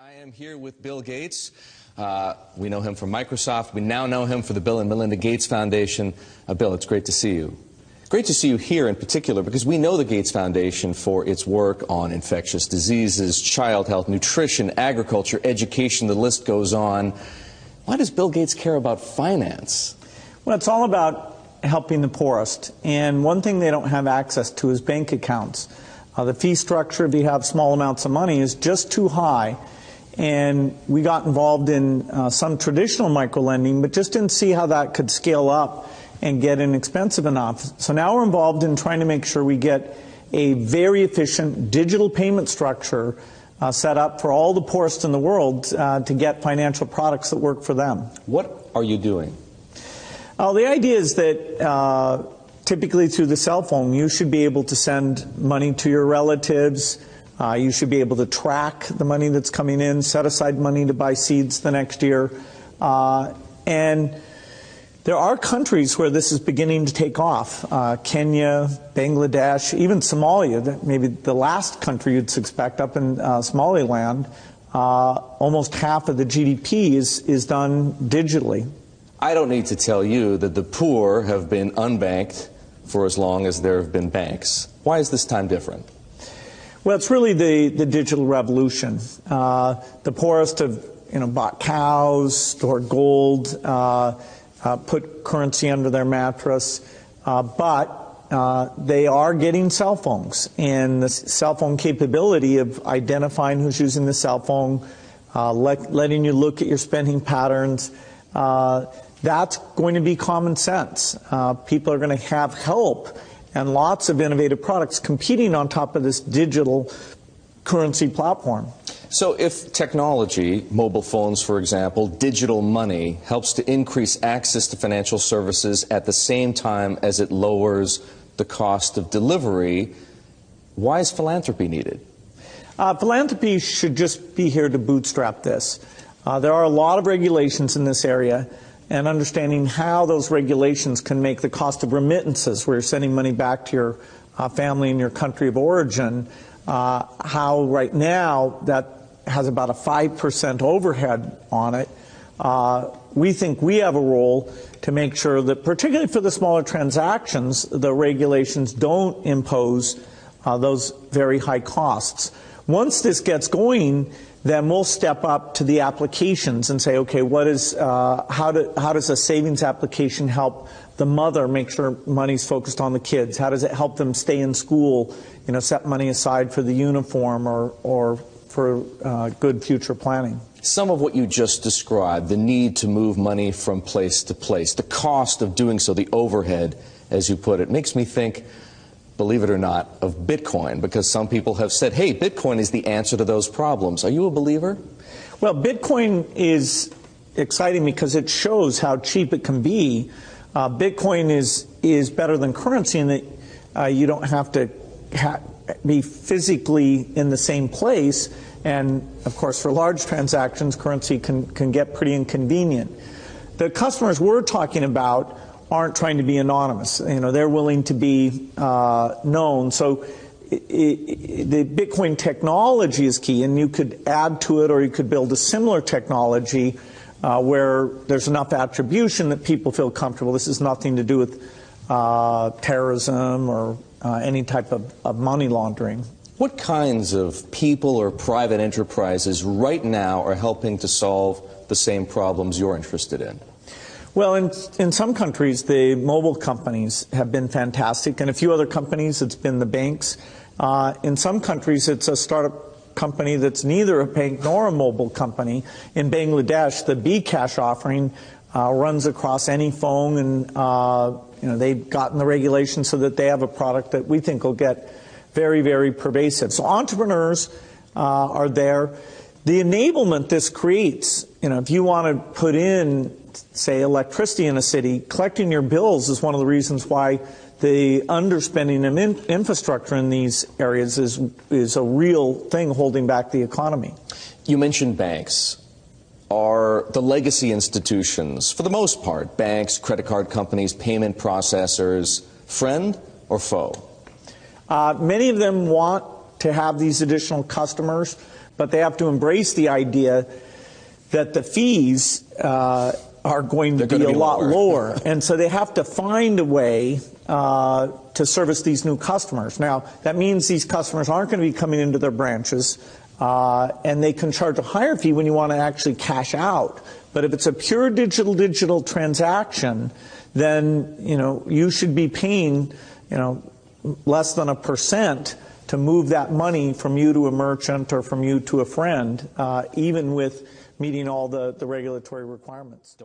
I am here with Bill Gates. We know him from Microsoft. We now know him for the Bill and Melinda Gates Foundation. Bill, it's great to see you. Great to see you here in particular because we know the Gates Foundation for its work on infectious diseases, child health, nutrition, agriculture, education, the list goes on. Why does Bill Gates care about finance? Well, it's all about helping the poorest. And one thing they don't have access to is bank accounts. The fee structure, if you have small amounts of money, is just too high. And we got involved in some traditional microlending, but just didn't see how that could scale up and get inexpensive enough. So now we're involved in trying to make sure we get a very efficient digital payment structure set up for all the poorest in the world to get financial products that work for them. What are you doing? The idea is that typically through the cell phone, you should be able to send money to your relatives. You should be able to track the money that's coming in, set aside money to buy seeds the next year. And there are countries where this is beginning to take off. Kenya, Bangladesh, even Somalia, maybe the last country you'd suspect up in Somaliland. Almost half of the GDP is done digitally. I don't need to tell you that the poor have been unbanked for as long as there have been banks. Why is this time different? Well, it's really the digital revolution. The poorest have bought cows, stored gold, put currency under their mattress, but they are getting cell phones. And the cell phone capability of identifying who's using the cell phone, letting you look at your spending patterns, that's going to be common sense. People are going to have help and lots of innovative products competing on top of this digital currency platform. So if technology, mobile phones for example, digital money, helps to increase access to financial services at the same time as it lowers the cost of delivery, why is philanthropy needed? Philanthropy should just be here to bootstrap this. There are a lot of regulations in this area, and understanding how those regulations can make the cost of remittances, where you're sending money back to your family in your country of origin, how right now that has about a 5% overhead on it. We think we have a role to make sure that, particularly for the smaller transactions, the regulations don't impose those very high costs. Once this gets going, then we'll step up to the applications and say, okay, how does a savings application help the mother make sure money's focused on the kids? How does it help them stay in school, set money aside for the uniform or for good future planning? Some of what you just described, the need to move money from place to place, the cost of doing so, the overhead, as you put it, makes me think, believe it or not, of Bitcoin, because some people have said, hey, Bitcoin is the answer to those problems. Are you a believer? Well, Bitcoin is exciting because it shows how cheap it can be. Bitcoin is better than currency in that you don't have to be physically in the same place. And, of course, for large transactions, currency can get pretty inconvenient. The customers we're talking about aren't trying to be anonymous. They're willing to be known. So the Bitcoin technology is key, and you could add to it, or you could build a similar technology where there's enough attribution that people feel comfortable. This has nothing to do with terrorism or any type of money laundering. What kinds of people or private enterprises right now are helping to solve the same problems you're interested in? Well, in some countries, the mobile companies have been fantastic. In a few other companies, it's been the banks. In some countries, it's a startup company that's neither a bank nor a mobile company. In Bangladesh, the bKash offering runs across any phone, and they've gotten the regulation so that they have a product that we think will get very, very pervasive. So entrepreneurs are there. The enablement this creates, if you want to put in, say, electricity in a city, collecting your bills is one of the reasons why the underspending of infrastructure in these areas is a real thing holding back the economy. You mentioned banks. Are the legacy institutions, for the most part, banks, credit card companies, payment processors, friend or foe? Many of them want to have these additional customers, but they have to embrace the idea that the fees are going to be a lot lower. And so they have to find a way to service these new customers. Now, that means these customers aren't going to be coming into their branches, and they can charge a higher fee when you want to actually cash out. But if it's a pure digital transaction, then, you know, you should be paying, you know, less than 1% to move that money from you to a merchant or from you to a friend, even with meeting all the regulatory requirements.